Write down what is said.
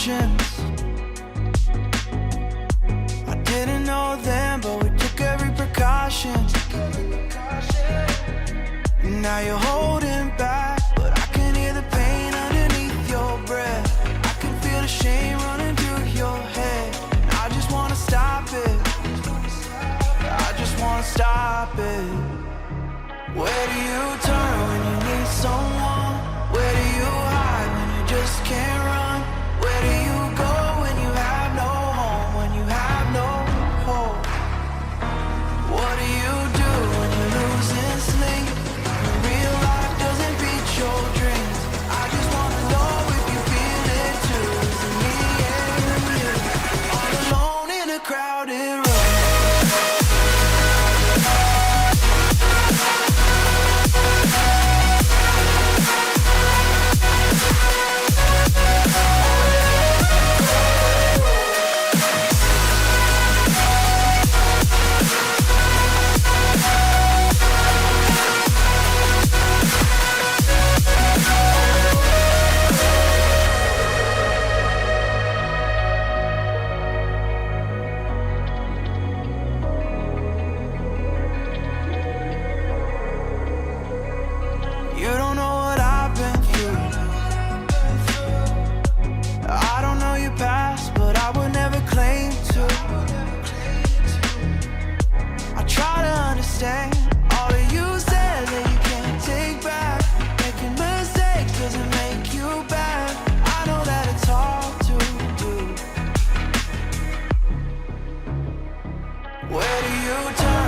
emotions. I didn't know then, but we took every precaution. Now you're holding back, but I can hear the pain underneath your breath. I can feel the shame running through your head. And I just wanna stop it. I just wanna stop it. Where do you turn when you need someone? Where do you hide when you just can't run? Where do you go when you have no home? When you have no hope? What do you do when you're losing sleep? When real life doesn't beat your dreams? I just wanna know if you feel it too. Is it me and you? All alone in a crowded room. You don't know what I've been through. I don't know your past, but I would never claim to. I try to understand all of you said that you can't take back. Making mistakes doesn't make you bad. I know that it's hard to do. Where do you turn